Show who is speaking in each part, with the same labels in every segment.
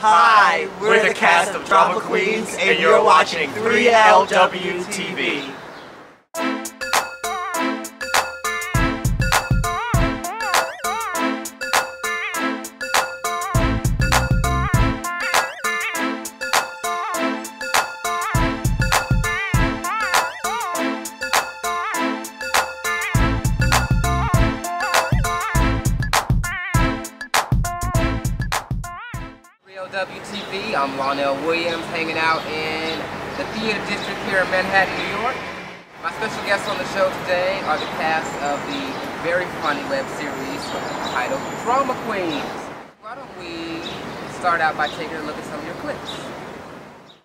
Speaker 1: Hi, we're the cast of Drama Queens, and you're watching 3LW TV.
Speaker 2: WTV. I'm Lionel Williams, hanging out in the theater district here in Manhattan, New York. My special guests on the show today are the cast of the very funny web series titled Drama Queens. Why don't we start out by taking a look at some of your clips?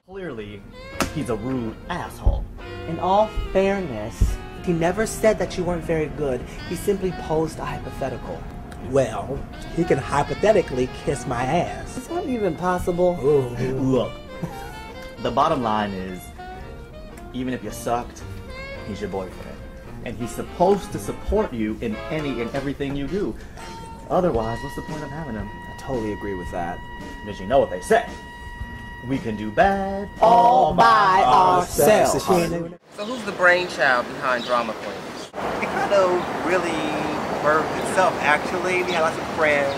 Speaker 3: Clearly, he's a rude asshole.
Speaker 4: In all fairness, he never said that you weren't very good. He simply posed a hypothetical.
Speaker 5: Well, he can hypothetically kiss my ass.
Speaker 4: It's not even possible.
Speaker 5: Ooh.
Speaker 3: Look, the bottom line is, even if you sucked, he's your boyfriend. And he's supposed to support you in any and everything you do. Otherwise, what's the point of having him?
Speaker 4: I totally agree with that.
Speaker 3: Because you know what they say. We can do bad
Speaker 4: all by ourselves.
Speaker 2: So who's the brainchild behind Drama Queens?
Speaker 1: It kind of really birthed itself, actually. We had lots of friends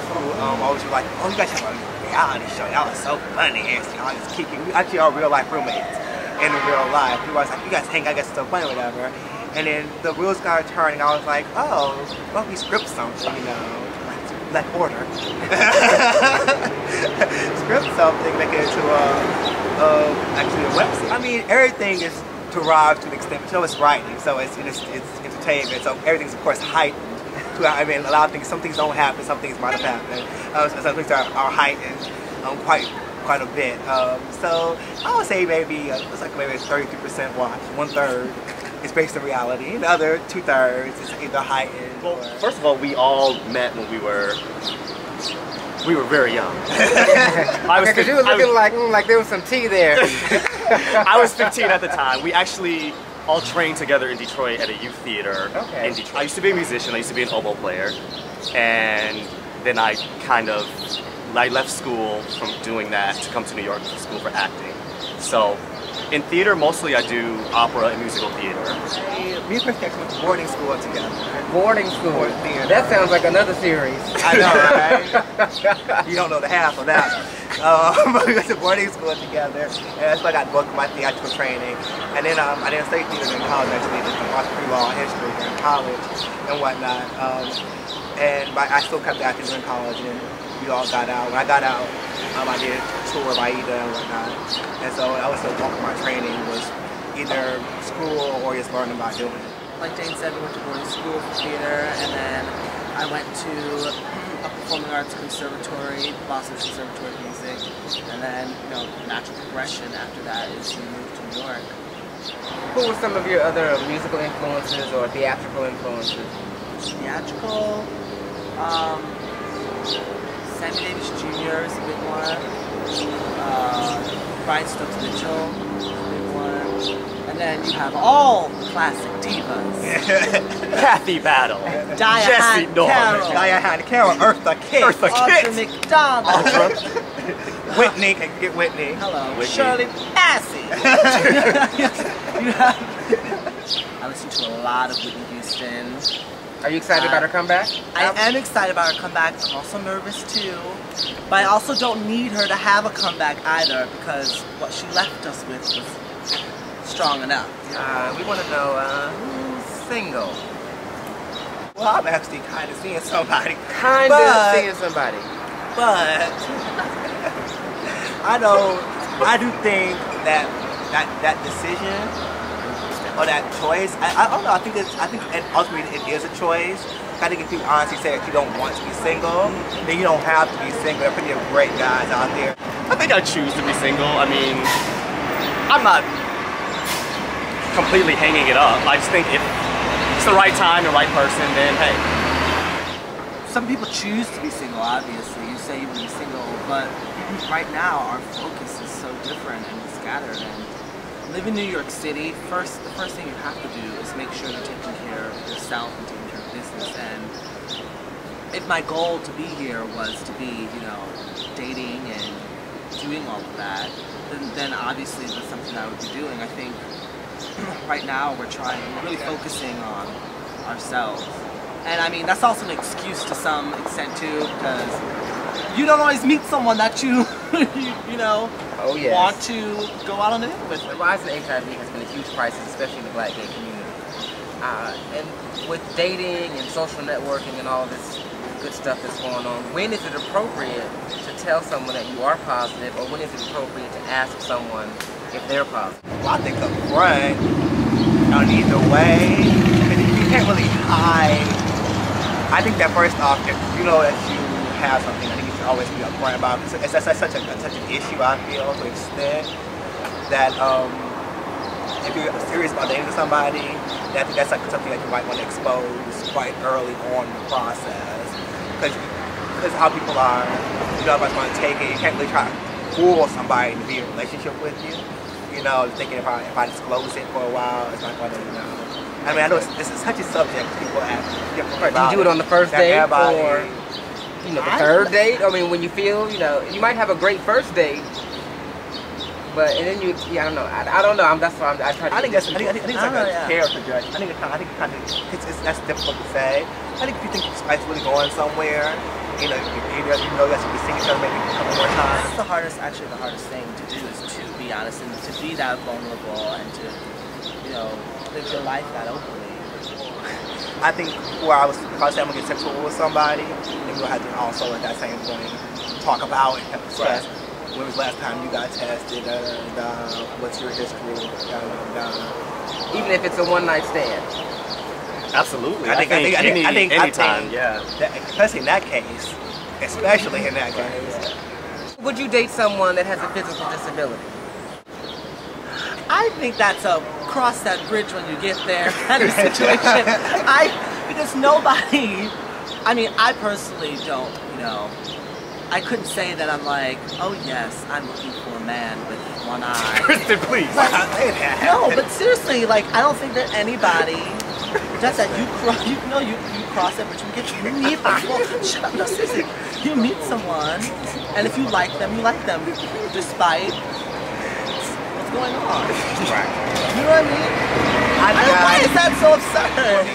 Speaker 1: who always were like, oh, you guys have a reality show. Y'all are so funny. And y'all just kicking. We actually are real life roommates in real life. People was like, you guys hang, I guess it's so funny, whatever. And then the wheels started turning. I was like, oh, well, we script something, you know. Like order. Script something, make it into actually a website. I mean, everything is derived to an extent. You know, it's writing, so it's entertainment. So everything's of course heightened. I mean, a lot of things. Some things don't happen. Some things might have happened. Some things are heightened quite a bit. So I would say maybe it's like maybe 33% watch, 1/3. It's based on reality. The other 2/3 is either heightened.
Speaker 6: Well, first of all, we all met when we were very young.
Speaker 2: Because you were looking like there was some tea there.
Speaker 6: I was 15 at the time. We actually all trained together in Detroit at a youth theater in Detroit. I used to be a musician. I used to be an oboe player, and then I left school from doing that to come to New York for school for acting. So. In theater, mostly I do opera and musical theater.
Speaker 1: Me and Chris went to boarding school together.
Speaker 2: Boarding school? That sounds like another series.
Speaker 1: I know, right? You don't know the half of that. But we went to boarding school together, and that's why I got booked for my theatrical training. And then I didn't study theater in college, actually. I did pre-law and history in college and whatnot. But I still kept acting during college, and we all got out. When I got out, I did a tour of Aida and whatnot. And so I was still walking my training was either school or just learning by doing it.
Speaker 4: Like Jane said, we went to boarding school for theater, and then I went to a performing arts conservatory, Boston Conservatory of Music, and then, natural progression after that is we moved to New York.
Speaker 2: Who were some of your other musical influences or theatrical influences?
Speaker 4: Theatrical, Sammy Davis Jr. is a big one. Brian Stokes Mitchell is a big one. And then you have all the classic divas.
Speaker 6: Kathy Battle.
Speaker 4: Jesse
Speaker 6: Norman.
Speaker 1: Diane Carroll. Eartha Kitt.
Speaker 4: Audra McDonald.
Speaker 1: Whitney. Can get Whitney.
Speaker 4: Hello.
Speaker 6: Whitney.
Speaker 4: Shirley Bassey. I listen to a lot of Whitney Houston.
Speaker 2: Are you excited about her comeback?
Speaker 4: I am excited about her comeback. I'm also nervous too. But I also don't need her to have a comeback either, because what she left us with was strong enough.
Speaker 2: We want to know who's single.
Speaker 1: Well, I'm actually kind of seeing somebody.
Speaker 2: Seeing somebody.
Speaker 1: But I do think that decision or that choice, I don't know. I think ultimately it is a choice. I think if you honestly say that you don't want to be single, then you don't have to be single. There are plenty of great guys out there.
Speaker 6: I think I choose to be single. I mean, I'm not completely hanging it up. I just think if it's the right time, the right person, then hey.
Speaker 4: Some people choose to be single, obviously. You say you want to be single, but right now our focus is so different and scattered. And live in New York City, the first thing you have to do is make sure you're taking care of yourself and taking care of business. And if my goal to be here was to be, you know, dating and doing all of that, then obviously that's something I would be doing. I think right now we're really focusing on ourselves. And I mean, that's also an excuse to some extent too, because you don't always meet someone that you, you know, want to go out on a date with.
Speaker 2: The rise of HIV has been a huge crisis, especially in the Black gay community. And with dating and social networking and all this good stuff that's going on, when is it appropriate to tell someone that you are positive, or when is it appropriate to ask someone if they're positive?
Speaker 1: Well, I think up front, on either way, you can't really hide. I think that first off, if you know that you have something, I think you should always be upfront about it. It's such an issue, I feel, to an extent, that if you're serious about dating somebody, I think that's like something that you might want to expose quite early on in the process. Because how people are, you know, everybody's going to take it. You can't really try to fool somebody to be in a relationship with you. You know, thinking if I disclose it for a while, it's not going to, you know. I mean, I know this is such a subject people ask different about.
Speaker 2: Do you do it on the first date or, you know, the third date? I mean, when you feel, you know, you might have a great first date, but and then you, I don't know. I don't know. That's why I try to.
Speaker 1: I think it's like a character judge. I think that's difficult to say. I think if you think it's really going somewhere, you know that you can see each other maybe a couple more times.
Speaker 4: That's the hardest thing to do is to be honest and to be that vulnerable and to, you know, live your life that openly.
Speaker 1: I think if I was I'm gonna get sexual with somebody, then we'll have to also at that same point talk about it, discuss when was the last time you got tested, what's your history,
Speaker 2: even if it's a one-night stand.
Speaker 6: Absolutely.
Speaker 1: I think
Speaker 6: anytime, yeah.
Speaker 1: Especially in that case.
Speaker 2: Would you date someone that has a physical disability?
Speaker 4: I think that's a cross that bridge when you get there kind of situation. Because nobody, I mean, I personally don't, you know, I couldn't say that I'm like, oh yes, I'm looking for a man with one eye.
Speaker 6: Kristen, please.
Speaker 4: No, but seriously, like, I don't think that anybody does that. You cross that bridge, you meet people. Shut up, no, seriously. You meet someone, and if you like them, despite what's going on.
Speaker 1: Right.
Speaker 4: You know what I mean? Why is that so absurd?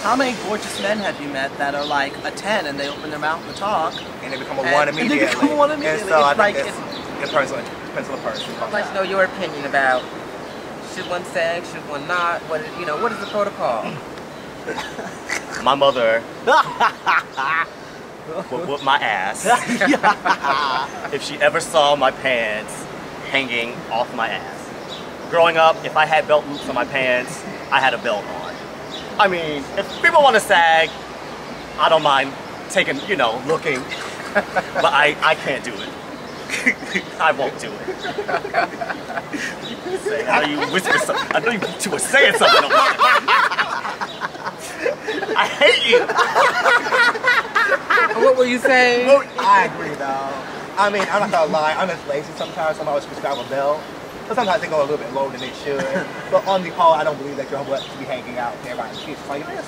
Speaker 4: How many gorgeous men have you met that are like a 10 and they open their mouth to talk
Speaker 1: and they become a 1 immediately?
Speaker 4: And they become a 1 immediately.
Speaker 1: And so I think it depends on the person.
Speaker 2: I'd like to know your opinion about should one sex, should one not? What is the protocol?
Speaker 6: My mother would whoop my ass if she ever saw my pants hanging off my ass. Growing up, if I had belt loops on my pants, I had a belt on. I mean, if people want to sag, I don't mind taking, looking, but I can't do it. I won't do it. I know you whisper something. I know you were saying something. I hate you.
Speaker 2: What were you saying?
Speaker 1: Well, I agree, though. I mean, I'm not gonna lie. I'm just lazy sometimes. I'm always prescribe a belt. So sometimes they go a little bit lower than they should. But on the whole, I don't believe that your butt should be hanging out there by the feet. Like this.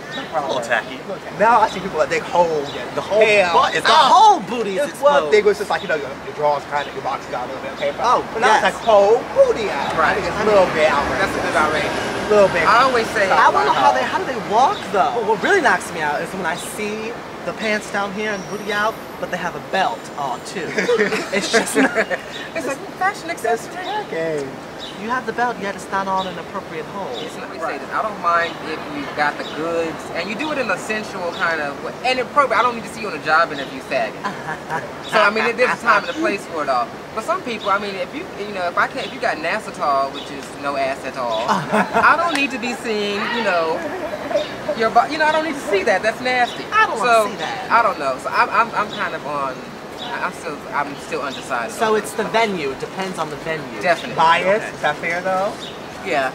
Speaker 6: A little tacky.
Speaker 1: Now I see people that they hold the whole butt.
Speaker 4: The whole booty is exposed.
Speaker 1: They was just like, your drawers kind of, your box got a little bit of paper.
Speaker 4: Oh,
Speaker 1: but now it's like whole booty out.
Speaker 2: Right.
Speaker 1: I think it's a little bit outrageous.
Speaker 2: That's a bit outrageous.
Speaker 1: A little bit.
Speaker 2: I always say,
Speaker 4: I don't know how do they walk though? What really knocks me out is when I see the pants down here and booty out, but they have a belt on too. It's just
Speaker 2: it's like a fashion accessory.
Speaker 1: Okay.
Speaker 4: You have the belt, yet it's not on an appropriate hole.
Speaker 2: Let me say this. I don't mind if you've got the goods and you do it in a sensual kind of way. And appropriate. I don't need to see you on a job interview sagging. So I mean, there's a time and a place for it all. But some people, I mean, if you got Nasatol, which is no ass at all, I don't need to be seeing, your body. I don't need to see that. That's nasty.
Speaker 4: I don't want to see that.
Speaker 2: I don't know. So I'm kind of on. I'm still undecided.
Speaker 4: So it's the venue. It depends on the venue.
Speaker 2: Definitely.
Speaker 1: Bias. Is that fair though?
Speaker 2: Yeah.